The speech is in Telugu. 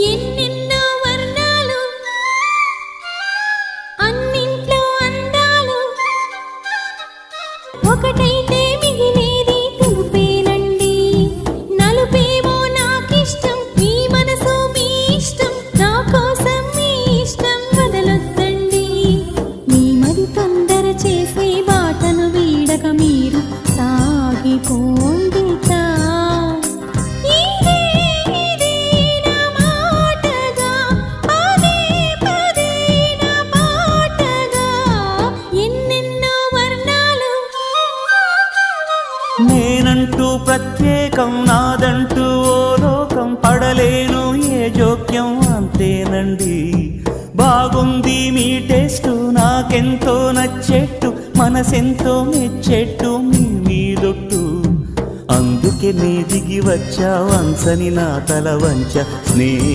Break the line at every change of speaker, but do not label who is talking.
ఎన్నెన్నో వర్ణాలు అన్నింట్లో అందాలు ఒకటైతే మిగిలేది తెలుపేనండి నలుపేమో నాకిష్టం మీ మనసు మీ ఇష్టం నా కోసం మీ ఇష్టం వదలొద్దండి మీ మరి తొందర చేసే బాటను వీడక మీరు సాగిపోండి
నేనంటూ ప్రత్యేకం నాదంటూ ఓ లోకం పడలేను ఏ జోక్యం అంతేనండి బాగుంది మీ టేస్ట్ నాకెంతో నచ్చేట్టు మనసెంతో మెచ్చేట్టు మీ మీదొట్టు అందుకే నీ దిగి వచ్చా వంచని నా తల వంచ స్నేహ